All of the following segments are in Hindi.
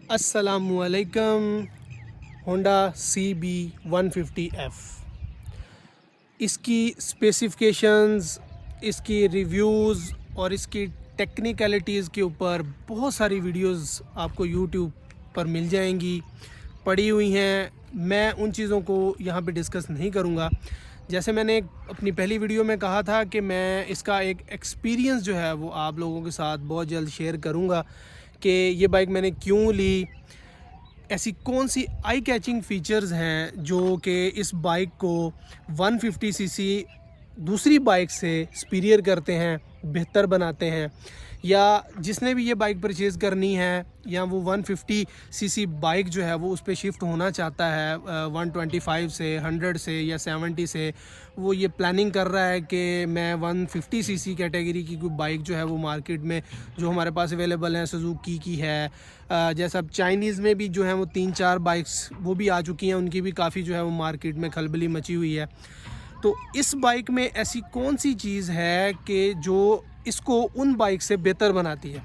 अस्सलामुअलैकुम। होंडा CB150F, इसकी स्पेसिफिकेशंस, इसकी रिव्यूज़ और इसकी टेक्निकलिटीज़ के ऊपर बहुत सारी वीडियोस आपको यूट्यूब पर मिल जाएंगी, पड़ी हुई हैं। मैं उन चीज़ों को यहाँ पे डिस्कस नहीं करूँगा। जैसे मैंने अपनी पहली वीडियो में कहा था कि मैं इसका एक एक्सपीरियंस जो है वो आप लोगों के साथ बहुत जल्द शेयर करूँगा कि ये बाइक मैंने क्यों ली, ऐसी कौन सी आई कैचिंग फ़ीचर्स हैं जो कि इस बाइक को 150 सीसी दूसरी बाइक से सुपीरियर करते हैं, बेहतर बनाते हैं। या जिसने भी ये बाइक परचेज़ करनी है या वो 150 सीसी बाइक जो है वो उस पर शिफ्ट होना चाहता है 125 से, 100 से या 70 से, वो ये प्लानिंग कर रहा है कि मैं 150 सीसी कैटेगरी की कोई बाइक जो है वो मार्केट में जो हमारे पास अवेलेबल है, सुजुकी की है, जैसा अब चाइनीज़ में भी जो है वो 3-4 बाइक्स वो भी आ चुकी हैं, उनकी भी काफ़ी जो है वो मार्केट में खलबली मची हुई है। तो इस बाइक में ऐसी कौन सी चीज़ है कि जो इसको उन बाइक से बेहतर बनाती है?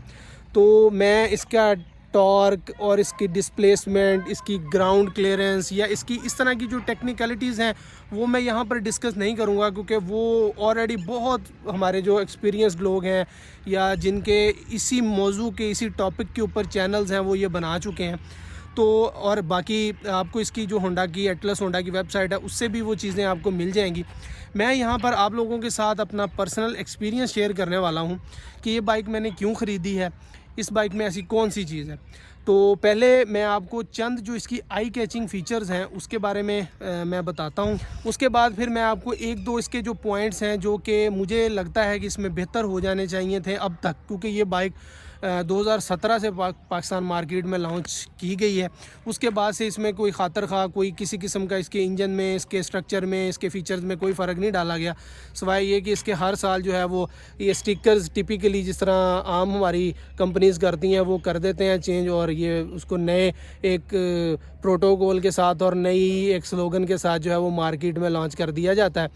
तो मैं इसका टॉर्क और इसकी डिस्प्लेसमेंट, इसकी ग्राउंड क्लियरेंस या इसकी इस तरह की जो टेक्निकलिटीज़ हैं वो मैं यहाँ पर डिस्कस नहीं करूँगा, क्योंकि वो ऑलरेडी बहुत हमारे जो एक्सपीरियंस्ड लोग हैं या जिनके इसी मौजू के इसी टॉपिक के ऊपर चैनल्स हैं वो ये बना चुके हैं। तो और बाकी आपको इसकी जो होंडा की एटलस होंडा की वेबसाइट है उससे भी वो चीज़ें आपको मिल जाएंगी। मैं यहाँ पर आप लोगों के साथ अपना पर्सनल एक्सपीरियंस शेयर करने वाला हूँ कि ये बाइक मैंने क्यों ख़रीदी है, इस बाइक में ऐसी कौन सी चीज़ है। तो पहले मैं आपको चंद जो इसकी आई कैचिंग फ़ीचर्स हैं उसके बारे में मैं बताता हूँ। उसके बाद फिर मैं आपको एक दो इसके जो पॉइंट्स हैं जो कि मुझे लगता है कि इसमें बेहतर हो जाने चाहिए थे अब तक, क्योंकि ये बाइक 2017 से पाकिस्तान मार्केट में लॉन्च की गई है। उसके बाद से इसमें कोई खातर खा कोई किसी किस्म का इसके इंजन में, इसके स्ट्रक्चर में, इसके फ़ीचर्स में कोई फ़र्क नहीं डाला गया, सिवाय ये कि इसके हर साल जो है वो ये स्टिकर्स टिपिकली जिस तरह आम हमारी कंपनीज़ करती हैं वो कर देते हैं चेंज, और ये उसको नए एक प्रोटोकॉल के साथ और नई एक स्लोगन के साथ जो है वो मार्केट में लॉन्च कर दिया जाता है।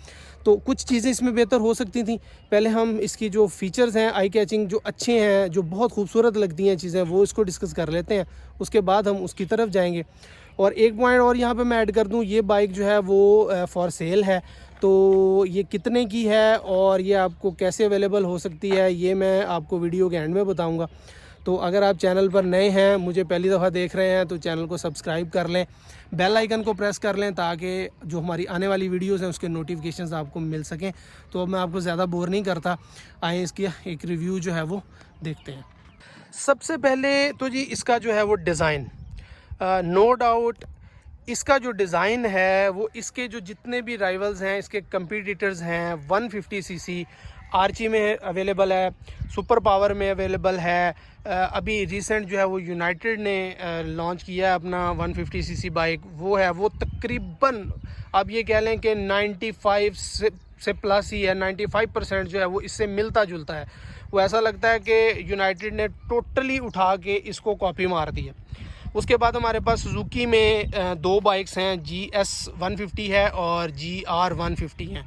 तो कुछ चीज़ें इसमें बेहतर हो सकती थी। पहले हम इसकी जो फ़ीचर्स हैं आई कैचिंग जो अच्छे हैं, जो बहुत खूबसूरत लगती हैं चीज़ें, वो इसको डिस्कस कर लेते हैं, उसके बाद हम उसकी तरफ जाएंगे। और एक पॉइंट और यहाँ पे मैं ऐड कर दूँ, ये बाइक जो है वो फॉर सेल है। तो ये कितने की है और ये आपको कैसे अवेलेबल हो सकती है ये मैं आपको वीडियो के एंड में बताऊँगा। तो अगर आप चैनल पर नए हैं, मुझे पहली दफ़ा देख रहे हैं, तो चैनल को सब्सक्राइब कर लें, बेल आइकन को प्रेस कर लें ताकि जो हमारी आने वाली वीडियोस हैं उसके नोटिफिकेशंस आपको मिल सकें। तो अब मैं आपको ज़्यादा बोर नहीं करता, आए इसकी एक रिव्यू जो है वो देखते हैं। सबसे पहले तो जी इसका जो है वो डिज़ाइन, नो डाउट इसका जो डिज़ाइन है वो इसके जो जितने भी राइवल्स हैं, इसके कंपीटिटर्स हैं, 150 सीसी आर्ची में अवेलेबल है, सुपर पावर में अवेलेबल है। अभी रिसेंट जो है वो यूनाइटेड ने लॉन्च किया है अपना 150 सीसी बाइक, वो है वो तकरीबन आप ये कह लें कि 95 से प्लस ही है, 95% जो है वो इससे मिलता जुलता है। वो ऐसा लगता है कि यूनाइटेड ने टोटली उठा के इसको कॉपी मार दी है। उसके बाद हमारे पास सुजुकी में दो बाइक्स हैं, GS150 है और GR150 हैं।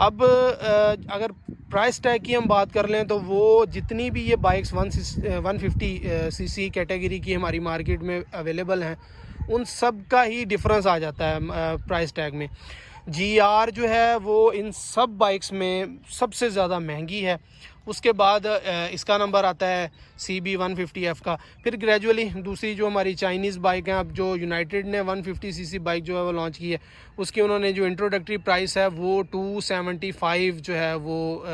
अब अगर प्राइस टैग की हम बात कर लें तो वो जितनी भी ये बाइक्स 150 सीसी कैटेगरी की हमारी मार्केट में अवेलेबल हैं उन सब का ही डिफरेंस आ जाता है प्राइस टैग में। GR जो है वो इन सब बाइक्स में सबसे ज़्यादा महंगी है। उसके बाद इसका नंबर आता है CB150F का। फिर ग्रेजुअली दूसरी जो हमारी चाइनीज़ बाइक हैं, अब जो यूनाइटेड ने 150 सीसी बाइक जो है वो लॉन्च की है, उसकी उन्होंने जो इंट्रोडक्टरी प्राइस है वो 275 जो है वो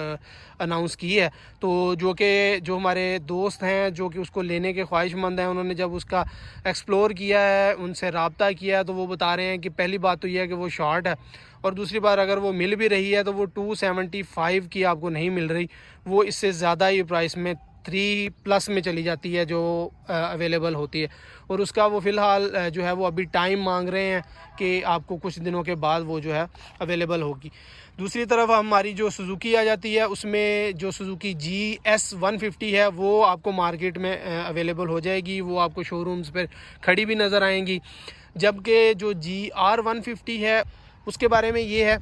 अनाउंस की है। तो जो हमारे दोस्त हैं जो कि उसको लेने के ख्वाहिशमंद हैं, उन्होंने जब उसका एक्सप्लोर किया है, उनसे रब्ता किया है, तो वो बता रहे हैं कि पहली बात तो यह है कि वो शॉर्ट है, और दूसरी बार अगर वो मिल भी रही है तो वो 275 की आपको नहीं मिल रही, वो इससे ज़्यादा ही प्राइस में 3+ में चली जाती है जो अवेलेबल होती है। और उसका वो फ़िलहाल जो है वो अभी टाइम मांग रहे हैं कि आपको कुछ दिनों के बाद वो जो है अवेलेबल होगी। दूसरी तरफ हमारी जो सुजुकी आ जाती है, उसमें जो सुजुकी GS150 है वो आपको मार्केट में अवेलेबल हो जाएगी, वो आपको शोरूम्स पर खड़ी भी नज़र आएंगी। जबकि जो GR150 है उसके बारे में ये है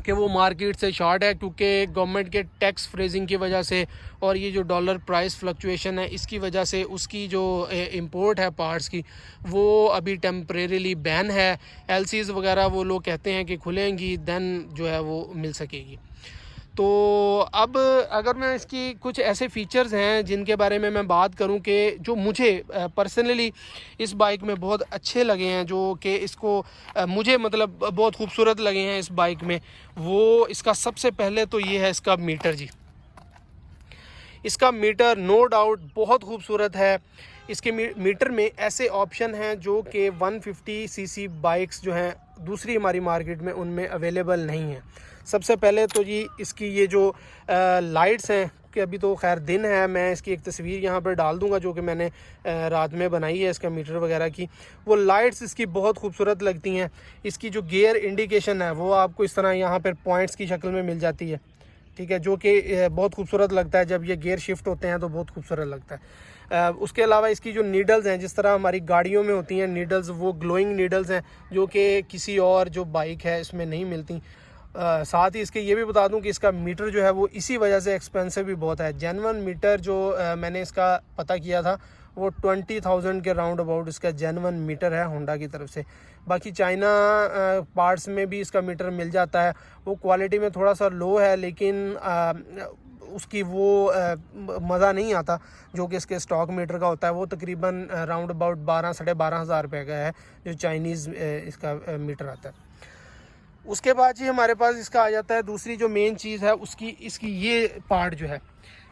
कि वो मार्केट से शॉर्ट है, क्योंकि गवर्नमेंट के टैक्स फ्रेजिंग की वजह से और ये जो डॉलर प्राइस फ्लक्चुएशन है इसकी वजह से उसकी जो इंपोर्ट है पार्ट्स की वो अभी टेम्परेरीली बैन है। एलसीज़ वगैरह वो लोग कहते हैं कि खुलेंगी दैन जो है वो मिल सकेगी। तो अब अगर मैं इसकी कुछ ऐसे फ़ीचर्स हैं जिनके बारे में मैं बात करूं कि जो मुझे पर्सनली इस बाइक में बहुत अच्छे लगे हैं, जो कि इसको मुझे मतलब बहुत खूबसूरत लगे हैं इस बाइक में, वो इसका सबसे पहले तो ये है इसका मीटर जी। इसका मीटर नो डाउट बहुत खूबसूरत है। इसके मीटर में ऐसे ऑप्शन हैं जो कि 150 सीसी बाइक्स जो हैं दूसरी हमारी मार्केट में उनमें अवेलेबल नहीं है। सबसे पहले तो जी इसकी ये जो लाइट्स हैं, कि अभी तो खैर दिन है, मैं इसकी एक तस्वीर यहाँ पर डाल दूँगा जो कि मैंने रात में बनाई है इसका मीटर वगैरह की। वो लाइट्स इसकी बहुत खूबसूरत लगती हैं। इसकी जो गियर इंडिकेशन है वो आपको इस तरह यहाँ पर पॉइंट्स की शक्ल में मिल जाती है, ठीक है, जो कि बहुत खूबसूरत लगता है। जब ये गियर शिफ्ट होते हैं तो बहुत खूबसूरत लगता है। उसके अलावा इसकी जो नीडल्स हैं, जिस तरह हमारी गाड़ियों में होती हैं नीडल्स, वो ग्लोइंग नीडल्स हैं जो कि किसी और जो बाइक है इसमें नहीं मिलती। साथ ही इसके ये भी बता दूं कि इसका मीटर जो है वो इसी वजह से एक्सपेंसिव भी बहुत है। जेन्युइन मीटर जो मैंने इसका पता किया था वो 20,000 के राउंड अबाउट इसका जेन्युइन मीटर है होंडा की तरफ से। बाकी चाइना पार्ट्स में भी इसका मीटर मिल जाता है, वो क्वालिटी में थोड़ा सा लो है, लेकिन उसकी वो मज़ा नहीं आता जो कि इसके स्टॉक मीटर का होता है। वो तकरीबन राउंड अबाउट 12-12,500 रुपये का है जो चाइनीज़ इसका मीटर आता है। उसके बाद जी हमारे पास इसका आ जाता है दूसरी जो मेन चीज़ है इसकी ये पार्ट जो है,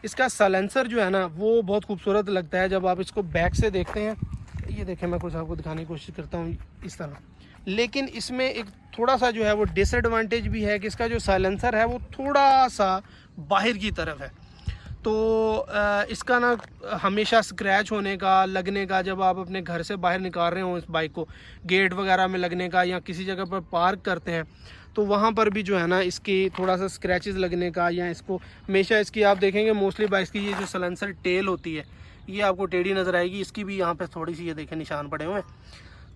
इसका साइलेंसर जो है ना वो बहुत खूबसूरत लगता है जब आप इसको बैक से देखते हैं। ये देखें, मैं कुछ आपको दिखाने की कोशिश करता हूँ इस तरह। लेकिन इसमें एक थोड़ा सा जो है वो डिसएडवांटेज भी है कि इसका जो साइलेंसर है वो थोड़ा सा बाहर की तरफ है। तो इसका ना हमेशा स्क्रैच होने का, लगने का, जब आप अपने घर से बाहर निकाल रहे हो इस बाइक को, गेट वगैरह में लगने का, या किसी जगह पर पार्क करते हैं तो वहाँ पर भी जो है ना इसकी थोड़ा सा स्क्रैचेस लगने का, या इसको हमेशा इसकी आप देखेंगे मोस्टली बाइक्स की ये जो साइलेंसर टेल होती है ये आपको टेढ़ी नज़र आएगी। इसकी भी यहाँ पर थोड़ी सी ये देखें निशान पड़े हुए हैं,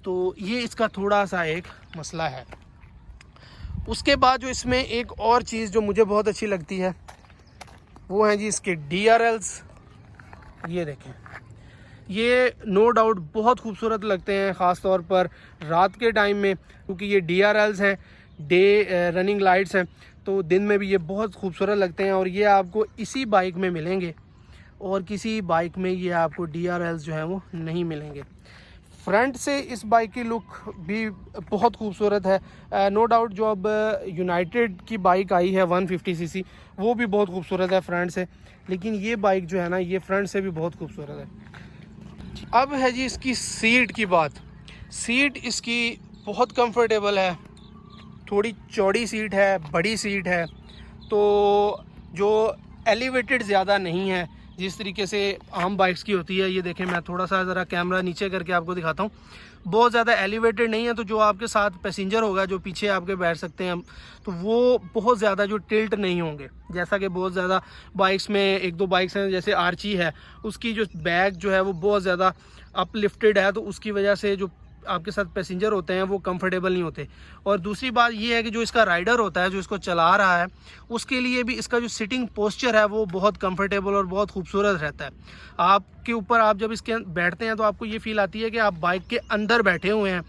तो ये इसका थोड़ा सा एक मसला है। उसके बाद जो इसमें एक और चीज़ जो मुझे बहुत अच्छी लगती है वो है जी इसके DRLs। ये देखें, ये नो डाउट बहुत खूबसूरत लगते हैं ख़ास तौर पर रात के टाइम में, क्योंकि ये DRLs हैं, डे रनिंग लाइट्स हैं, तो दिन में भी ये बहुत खूबसूरत लगते हैं। और ये आपको इसी बाइक में मिलेंगे और किसी बाइक में ये आपको DRLs जो है वो नहीं मिलेंगे। फ्रंट से इस बाइक की लुक भी बहुत खूबसूरत है। नो डाउट जो अब यूनाइटेड की बाइक आई है 150 सीसी वो भी बहुत खूबसूरत है फ्रंट से, लेकिन ये बाइक जो है ना ये फ्रंट से भी बहुत खूबसूरत है। अब है जी इसकी सीट की बात। सीट इसकी बहुत कंफर्टेबल है, थोड़ी चौड़ी सीट है, बड़ी सीट है, तो जो एलिवेटेड ज़्यादा नहीं है जिस तरीके से आम बाइक्स की होती है। ये देखें, मैं थोड़ा सा ज़रा कैमरा नीचे करके आपको दिखाता हूँ, बहुत ज़्यादा एलिवेटेड नहीं है, तो जो आपके साथ पैसेंजर होगा जो पीछे आपके बैठ सकते हैं तो वो बहुत ज़्यादा जो टिल्ट नहीं होंगे, जैसा कि बहुत ज़्यादा बाइक्स में एक दो बाइक्स हैं जैसे आर्ची है उसकी जो बैक जो है वो बहुत ज़्यादा अपलिफ्टेड है, तो उसकी वजह से जो आपके साथ पैसेंजर होते हैं वो कंफर्टेबल नहीं होते। और दूसरी बात ये है कि जो इसका राइडर होता है जो इसको चला रहा है उसके लिए भी इसका जो सिटिंग पोस्चर है वो बहुत कंफर्टेबल और बहुत खूबसूरत रहता है। आपके ऊपर आप जब इसके बैठते हैं तो आपको ये फील आती है कि आप बाइक के अंदर बैठे हुए हैं।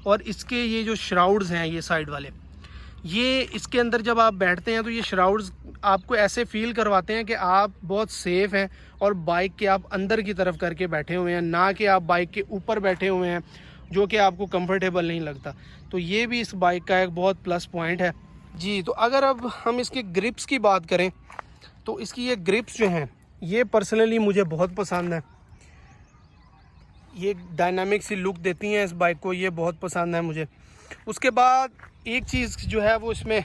और इसके ये जो श्राउड्स हैं ये साइड वाले, ये इसके अंदर जब आप बैठते हैं तो ये श्राउड्स आपको ऐसे फील करवाते हैं कि आप बहुत सेफ़ हैं और बाइक के आप अंदर की तरफ करके बैठे हुए हैं, ना कि आप बाइक के ऊपर बैठे हुए हैं जो कि आपको कंफर्टेबल नहीं लगता। तो ये भी इस बाइक का एक बहुत प्लस पॉइंट है जी। तो अगर अब हम इसके ग्रिप्स की बात करें तो इसकी ये ग्रिप्स जो हैं ये पर्सनली मुझे बहुत पसंद है। ये डायनामिक सी लुक देती हैं इस बाइक को, ये बहुत पसंद है मुझे। उसके बाद एक चीज़ जो है वो इसमें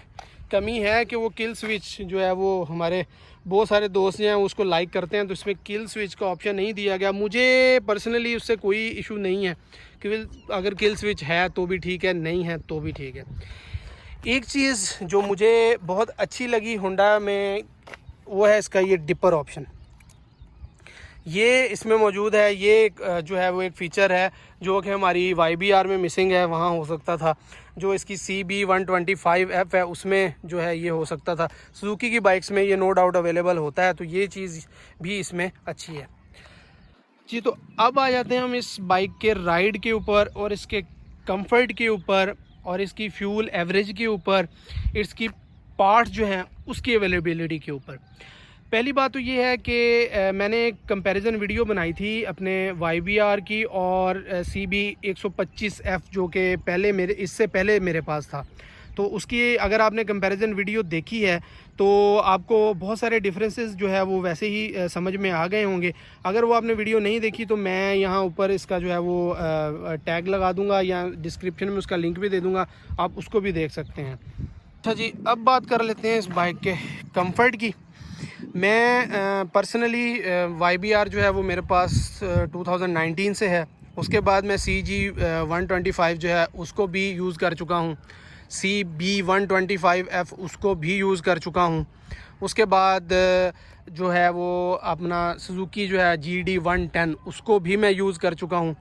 कमी है कि वो किल स्विच जो है वो हमारे बहुत सारे दोस्त हैं उसको लाइक करते हैं, तो इसमें किल स्विच का ऑप्शन नहीं दिया गया। मुझे पर्सनली उससे कोई इशू नहीं है कि अगर किल स्विच है तो भी ठीक है, नहीं है तो भी ठीक है। एक चीज़ जो मुझे बहुत अच्छी लगी होंडा में वो है इसका ये डिपर ऑप्शन। ये इसमें मौजूद है। ये जो है वो एक फ़ीचर है जो कि हमारी YBR में मिसिंग है, वहाँ हो सकता था। जो इसकी CB125F है उसमें जो है ये हो सकता था। सुजुकी की बाइक्स में ये नो डाउट अवेलेबल होता है, तो ये चीज़ भी इसमें अच्छी है जी। तो अब आ जाते हैं हम इस बाइक के राइड के ऊपर और इसके कंफर्ट के ऊपर और इसकी फ्यूल एवरेज के ऊपर, इसकी पार्ट्स जो हैं उसकी अवेलेबिलिटी के ऊपर। पहली बात तो ये है कि मैंने एक कंपैरिजन वीडियो बनाई थी अपने YBR की और CB125F जो कि इससे पहले मेरे पास था। तो उसकी अगर आपने कंपैरिजन वीडियो देखी है तो आपको बहुत सारे डिफरेंसेस जो है वो वैसे ही समझ में आ गए होंगे। अगर वो आपने वीडियो नहीं देखी तो मैं यहाँ ऊपर इसका जो है वो टैग लगा दूँगा या डिस्क्रिप्शन में उसका लिंक भी दे दूँगा, आप उसको भी देख सकते हैं। अच्छा जी, अब बात कर लेते हैं इस बाइक के कंफर्ट की। मैं पर्सनली YBR जो है वो मेरे पास 2019 से है। उसके बाद मैं CG125 जो है उसको भी यूज़ कर चुका हूँ, CB125F उसको भी यूज़ कर चुका हूँ। उसके बाद जो है वो अपना सुजुकी जो है GD110 उसको भी मैं यूज़ कर चुका हूँ।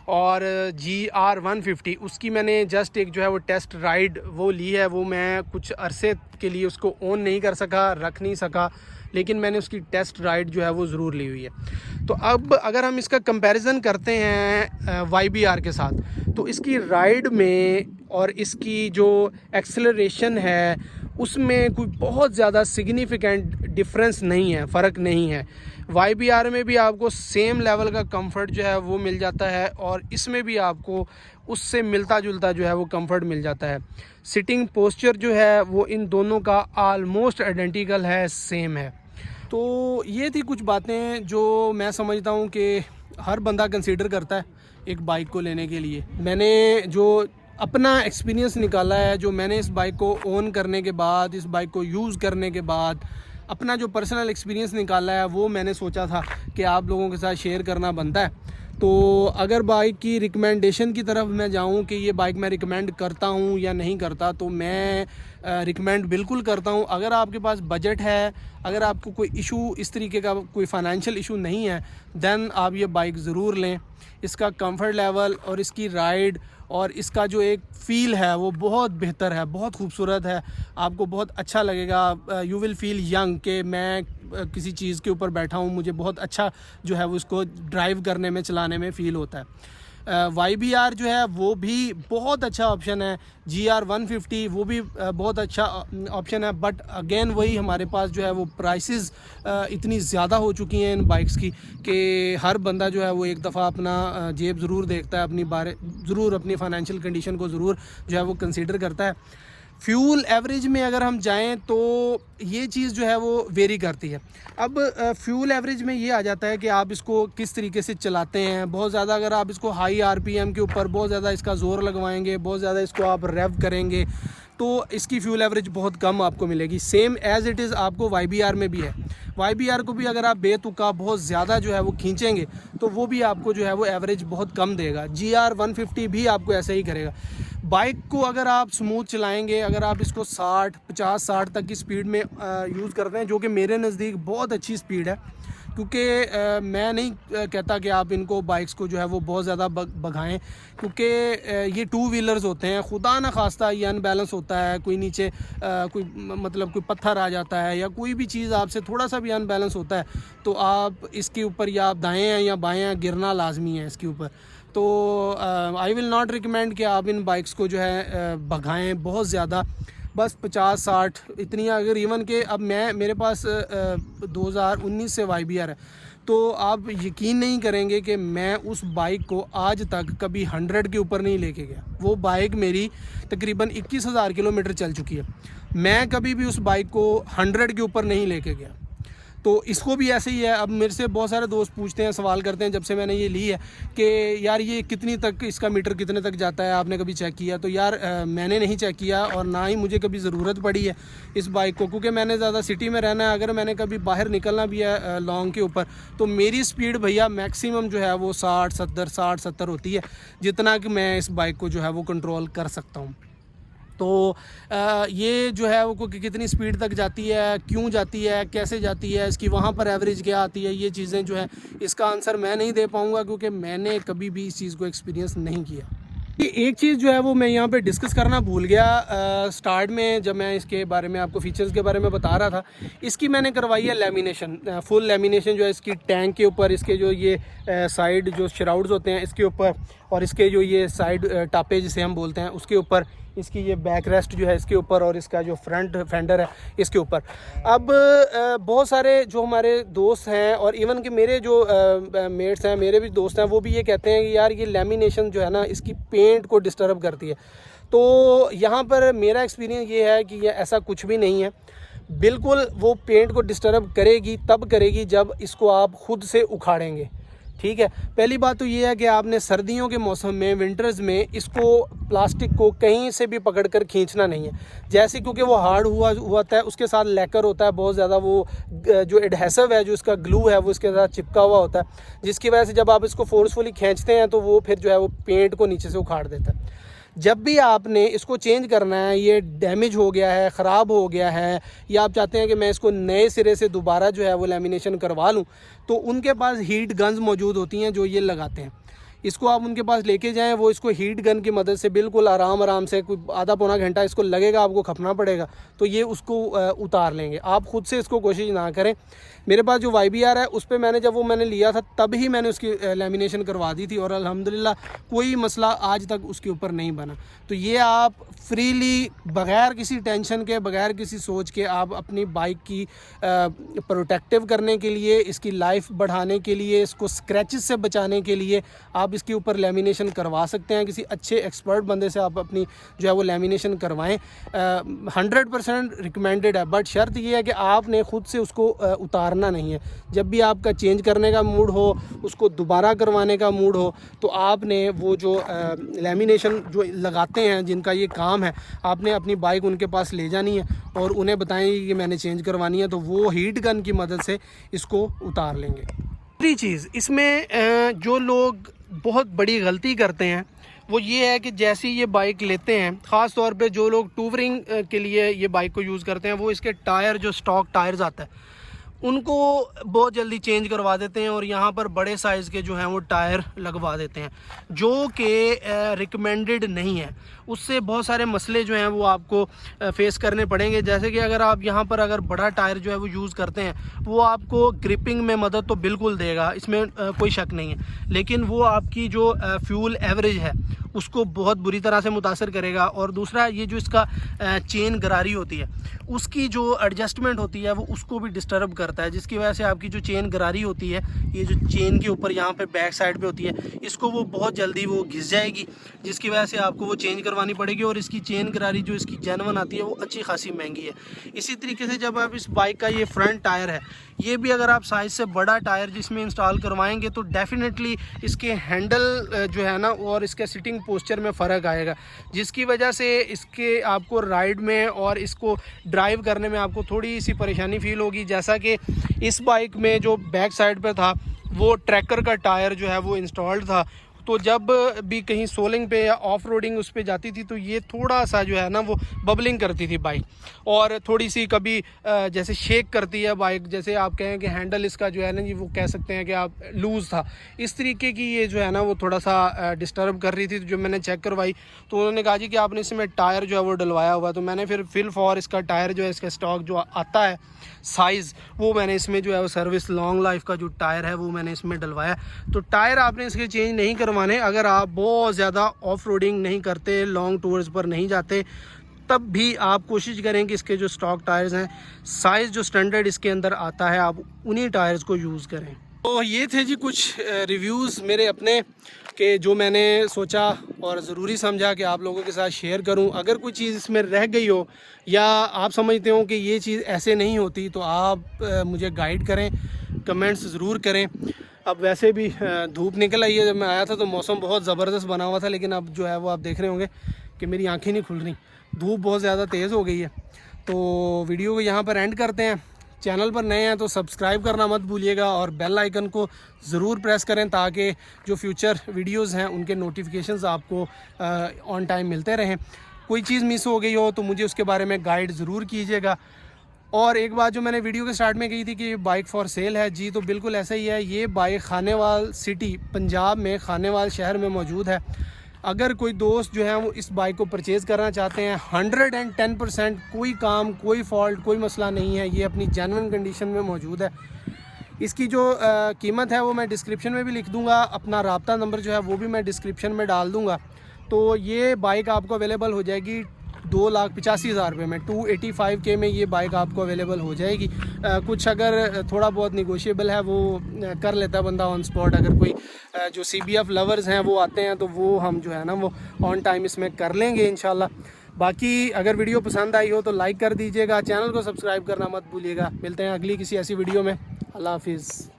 और GR150 उसकी मैंने जस्ट एक जो है वो टेस्ट राइड वो ली है। वो मैं कुछ अरसे के लिए उसको ओन नहीं कर सका, रख नहीं सका, लेकिन मैंने उसकी टेस्ट राइड जो है वो ज़रूर ली हुई है। तो अब अगर हम इसका कंपैरिजन करते हैं YBR के साथ, तो इसकी राइड में और इसकी जो एक्सेलरेशन है उसमें कोई बहुत ज़्यादा सिग्निफिकेंट डिफरेंस नहीं है, फ़र्क नहीं है। YBR में भी आपको सेम लेवल का कंफर्ट जो है वो मिल जाता है और इसमें भी आपको उससे मिलता जुलता जो है वो कंफर्ट मिल जाता है। सिटिंग पोस्चर जो है वो इन दोनों का आलमोस्ट आइडेंटिकल है, सेम है। तो ये थी कुछ बातें जो मैं समझता हूँ कि हर बंदा कंसीडर करता है एक बाइक को लेने के लिए। मैंने जो अपना एक्सपीरियंस निकाला है, जो मैंने इस बाइक को ओन करने के बाद, इस बाइक को यूज़ करने के बाद अपना जो पर्सनल एक्सपीरियंस निकाला है, वो मैंने सोचा था कि आप लोगों के साथ शेयर करना बनता है। तो अगर बाइक की रिकमेंडेशन की तरफ मैं जाऊं कि ये बाइक मैं रिकमेंड करता हूं या नहीं करता, तो मैं रिकमेंड बिल्कुल करता हूं। अगर आपके पास बजट है, अगर आपको कोई इशू इस तरीके का कोई फ़ाइनेंशियल इशू नहीं है, देन आप ये बाइक ज़रूर लें। इसका कंफर्ट लेवल और इसकी राइड और इसका जो एक फ़ील है वो बहुत बेहतर है, बहुत खूबसूरत है। आपको बहुत अच्छा लगेगा, यू विल फील यंग कि मैं किसी चीज़ के ऊपर बैठा हूँ, मुझे बहुत अच्छा जो है वो इसको ड्राइव करने में, चलाने में फ़ील होता है। YBR जो है वो भी बहुत अच्छा ऑप्शन है। GR150 वो भी बहुत अच्छा ऑप्शन है। बट अगेन वही, हमारे पास जो है वो प्राइसेस इतनी ज़्यादा हो चुकी हैं इन बाइक्स की कि हर बंदा जो है वो एक दफ़ा अपना जेब ज़रूर देखता है, अपनी बारे ज़रूर अपनी फ़ाइनेंशियल कंडीशन को ज़रूर जो है वो कंसीडर करता है। फ्यूल एवरेज में अगर हम जाएं तो ये चीज़ जो है वो वेरी करती है। अब फ्यूल एवरेज में ये आ जाता है कि आप इसको किस तरीके से चलाते हैं। बहुत ज़्यादा अगर आप इसको हाई RPM के ऊपर बहुत ज़्यादा इसका ज़ोर लगवाएंगे, बहुत ज़्यादा इसको आप रेव करेंगे, तो इसकी फ्यूल एवरेज बहुत कम आपको मिलेगी। सेम एज़ इट इज़ आपको YBR में भी है। YBR को भी अगर आप बेतुका बहुत ज़्यादा जो है वो खींचेंगे तो वो भी आपको जो है वो एवरेज बहुत कम देगा। GR150 भी आपको ऐसे ही करेगा। बाइक को अगर आप स्मूथ चलाएंगे, अगर आप इसको 50-60 तक की स्पीड में यूज़ करते हैं, जो कि मेरे नज़दीक बहुत अच्छी स्पीड है, क्योंकि मैं नहीं कहता कि आप इनको बाइक्स को जो है वो बहुत ज़्यादा भगाएं, क्योंकि ये टू व्हीलर्स होते हैं। खुदा न खास्ता ये अनबैलेंस होता है, कोई नीचे कोई पत्थर आ जाता है या कोई भी चीज़ आपसे थोड़ा सा भी अनबैलेंस होता है तो आप इसके ऊपर या आप दाएँ हैं या बाएँ हैं, गिरना लाजमी है इसके ऊपर। तो आई विल नॉट रिकमेंड कि आप इन बाइक्स को जो है भगाएं बहुत ज़्यादा। बस 50-60 इतनी, अगर इवन के अब मेरे पास 2019 से YBR है, तो आप यकीन नहीं करेंगे कि मैं उस बाइक को आज तक कभी 100 के ऊपर नहीं लेके गया। वो बाइक मेरी तकरीबन 21,000 किलोमीटर चल चुकी है, मैं कभी भी उस बाइक को 100 के ऊपर नहीं लेके गया। तो इसको भी ऐसे ही है। अब मेरे से बहुत सारे दोस्त पूछते हैं, सवाल करते हैं जब से मैंने ये ली है कि यार ये कितनी तक, इसका मीटर कितने तक जाता है, आपने कभी चेक किया? तो यार मैंने नहीं चेक किया और ना ही मुझे कभी ज़रूरत पड़ी है इस बाइक को, क्योंकि मैंने ज़्यादा सिटी में रहना है। अगर मैंने कभी बाहर निकलना भी है लॉन्ग के ऊपर, तो मेरी स्पीड भैया मैक्सिमम जो है वो 60-70 होती है, जितना कि मैं इस बाइक को जो है वो कंट्रोल कर सकता हूँ। तो ये जो है वो कितनी स्पीड तक जाती है, क्यों जाती है, कैसे जाती है, इसकी वहाँ पर एवरेज क्या आती है, ये चीज़ें जो है इसका आंसर मैं नहीं दे पाऊँगा क्योंकि मैंने कभी भी इस चीज़ को एक्सपीरियंस नहीं किया। ये एक चीज़ जो है वो मैं यहाँ पे डिस्कस करना भूल गया स्टार्ट में जब मैं इसके बारे में आपको फीचर्स के बारे में बता रहा था। इसकी मैंने करवाई है लेमिनेशन, फुल लेमिनेशन जो है इसकी टैंक के ऊपर, इसके जो ये साइड जो श्राउड्स होते हैं इसके ऊपर, और इसके जो ये साइड टापे जिसे हम बोलते हैं उसके ऊपर, इसकी ये बैक रेस्ट जो है इसके ऊपर, और इसका जो फ्रंट फेंडर है इसके ऊपर। अब बहुत सारे जो हमारे दोस्त हैं और इवन कि मेरे जो मेट्स हैं, मेरे भी दोस्त हैं, वो भी ये कहते हैं कि यार ये लेमिनेशन जो है ना इसकी पेंट को डिस्टर्ब करती है। तो यहाँ पर मेरा एक्सपीरियंस ये है कि ये ऐसा कुछ भी नहीं है। बिल्कुल वो पेंट को डिस्टर्ब करेगी तब करेगी जब इसको आप खुद से उखाड़ेंगे, ठीक है। पहली बात तो ये है कि आपने सर्दियों के मौसम में, विंटर्स में इसको प्लास्टिक को कहीं से भी पकड़कर खींचना नहीं है। जैसे क्योंकि वो हार्ड होता है, उसके साथ लेकर होता है बहुत ज़्यादा, वो जो एडहेसिव है, जो इसका ग्लू है वो इसके साथ चिपका हुआ होता है, जिसकी वजह से जब आप इसको फोर्सफुली खींचते हैं तो वो फिर जो है वो पेंट को नीचे से उखाड़ देता है। जब भी आपने इसको चेंज करना है, ये डैमेज हो गया है, ख़राब हो गया है, या आप चाहते हैं कि मैं इसको नए सिरे से दोबारा जो है वो लेमिनेशन करवा लूँ, तो उनके पास हीट गन्स मौजूद होती हैं जो ये लगाते हैं। इसको आप उनके पास लेके जाएं, वो इसको हीट गन की मदद से बिल्कुल आराम से, कोई आधा पौना घंटा इसको लगेगा, आपको खपना पड़ेगा, तो ये उसको उतार लेंगे। आप खुद से इसको कोशिश ना करें। मेरे पास जो YBR है उस पर मैंने लिया था तब ही मैंने उसकी लेमिनेशन करवा दी थी और अल्हम्दुलिल्लाह कोई मसला आज तक उसके ऊपर नहीं बना। तो ये आप फ्रीली, बग़ैर किसी टेंशन के, बग़ैर किसी सोच के, आप अपनी बाइक की प्रोटेक्टिव करने के लिए, इसकी लाइफ बढ़ाने के लिए, इसको स्क्रैचेस से बचाने के लिए आप इसके ऊपर लेमिनेशन करवा सकते हैं। किसी अच्छे एक्सपर्ट बंदे से आप अपनी जो है वो लेमिनेशन करवाएं। 100% रिकमेंडेड है, बट शर्त ये है कि आपने ख़ुद से उसको उतारना नहीं है। जब भी आपका चेंज करने का मूड हो, उसको दोबारा करवाने का मूड हो, तो आपने वो जो लेमिनेशन जो लगाते हैं, जिनका ये काम है, आपने अपनी बाइक उनके पास ले जानी है और उन्हें बताएंगे कि मैंने चेंज करवानी है, तो वो हीट गन की मदद से इसको उतार लेंगे। दूसरी चीज़ इसमें जो लोग बहुत बड़ी गलती करते हैं वो ये है कि जैसे ये बाइक लेते हैं, ख़ास तौर पे जो लोग टूरिंग के लिए ये बाइक को यूज़ करते हैं, वो इसके टायर, जो स्टॉक टायर्स आता है, उनको बहुत जल्दी चेंज करवा देते हैं और यहाँ पर बड़े साइज़ के जो हैं वो टायर लगवा देते हैं, जो कि रिकमेंडेड नहीं है। उससे बहुत सारे मसले जो हैं वो आपको फेस करने पड़ेंगे। जैसे कि अगर आप यहाँ पर अगर बड़ा टायर जो है वो यूज़ करते हैं, वो आपको ग्रिपिंग में मदद तो बिल्कुल देगा, इसमें कोई शक नहीं है, लेकिन वो आपकी जो फ्यूल एवरेज है उसको बहुत बुरी तरह से मुतासर करेगा। और दूसरा, ये जो इसका चेन गरारी होती है, उसकी जो एडजस्टमेंट होती है वो उसको भी डिस्टर्ब करता है, जिसकी वजह से आपकी जो चेन गरारी होती है, ये जो चेन के ऊपर यहाँ पे बैक साइड पे होती है, इसको वो बहुत जल्दी वो घिस जाएगी, जिसकी वजह से आपको वो चेंज करवानी पड़ेगी। और इसकी चेन गरारी जो इसकी जेन्युइन आती है वो अच्छी खासी महंगी है। इसी तरीके से जब आप इस बाइक का ये फ्रंट टायर है, ये भी अगर आप साइज़ से बड़ा टायर जिसमें इंस्टॉल करवाएंगे तो डेफिनेटली इसके हैंडल जो है ना और इसके सिटिंग पोस्चर में फ़र्क आएगा, जिसकी वजह से इसके आपको राइड में और इसको ड्राइव करने में आपको थोड़ी सी परेशानी फील होगी। जैसा कि इस बाइक में जो बैक साइड पे था वो ट्रैकर का टायर जो है वो इंस्टॉल्ड था, तो जब भी कहीं सोलिंग पे या ऑफ रोडिंग उस पे जाती थी तो ये थोड़ा सा जो है ना वो बबलिंग करती थी बाइक, और थोड़ी सी कभी जैसे शेक करती है बाइक, जैसे आप कहें कि हैंडल इसका जो है ना जी वो कह सकते हैं कि आप लूज़ था, इस तरीके की ये जो है ना वो थोड़ा सा डिस्टर्ब कर रही थी। तो जब मैंने चेक करवाई तो उन्होंने कहा जी कि आपने इसमें टायर जो है वो डलवाया हुआ, तो मैंने फिर फिल फॉर इसका टायर जो है, इसका स्टॉक जो आता है साइज़, वो मैंने इसमें जो है वो सर्विस लॉन्ग लाइफ का जो टायर है वो मैंने इसमें डलवाया। तो टायर आपने इसके चेंज नहीं करवाने अगर आप बहुत ज़्यादा ऑफ रोडिंग नहीं करते, लॉन्ग टूर्स पर नहीं जाते, तब भी आप कोशिश करें कि इसके जो स्टॉक टायर्स हैं, साइज़ जो स्टैंडर्ड इसके अंदर आता है, आप उन्हीं टायर्स को यूज़ करें। तो ये थे जी कुछ रिव्यूज़ मेरे अपने के जो मैंने सोचा और ज़रूरी समझा कि आप लोगों के साथ शेयर करूं। अगर कोई चीज़ इसमें रह गई हो या आप समझते हो कि ये चीज़ ऐसे नहीं होती तो आप मुझे गाइड करें, कमेंट्स ज़रूर करें। अब वैसे भी धूप निकल आई है, जब मैं आया था तो मौसम बहुत ज़बरदस्त बना हुआ था, लेकिन अब जो है वो आप देख रहे होंगे कि मेरी आँखें नहीं खुल रही, धूप बहुत ज़्यादा तेज़ हो गई है। तो वीडियो को यहाँ पर एंड करते हैं। चैनल पर नए हैं तो सब्सक्राइब करना मत भूलिएगा और बेल आइकन को ज़रूर प्रेस करें ताकि जो फ्यूचर वीडियोस हैं उनके नोटिफिकेशंस आपको ऑन टाइम मिलते रहें। कोई चीज़ मिस हो गई हो तो मुझे उसके बारे में गाइड ज़रूर कीजिएगा। और एक बात जो मैंने वीडियो के स्टार्ट में कही थी कि ये बाइक फॉर सेल है, जी तो बिल्कुल ऐसा ही है। ये बाइक खानेवाल सिटी पंजाब में खानेवाल शहर में मौजूद है। अगर कोई दोस्त जो है वो इस बाइक को परचेज़ करना चाहते हैं, 110% कोई काम, कोई फॉल्ट, कोई मसला नहीं है, ये अपनी जेन्युइन कंडीशन में मौजूद है। इसकी जो कीमत है वो मैं डिस्क्रिप्शन में भी लिख दूंगा, अपना राब्ता नंबर जो है वो भी मैं डिस्क्रिप्शन में डाल दूंगा। तो ये बाइक आपको अवेलेबल हो जाएगी 2,85,000 रुपये में, 285K में ये बाइक आपको अवेलेबल हो जाएगी। कुछ अगर थोड़ा बहुत निगोशिएबल है वो कर लेता है बंदा ऑन स्पॉट। अगर कोई जो CBF लवर्स हैं वो आते हैं तो वो हम जो है ना वो ऑन टाइम इसमें कर लेंगे इंशाल्लाह। बाकी अगर वीडियो पसंद आई हो तो लाइक कर दीजिएगा, चैनल को सब्सक्राइब करना मत भूलिएगा। मिलते हैं अगली किसी ऐसी वीडियो में। अल्लाह हाफिज़।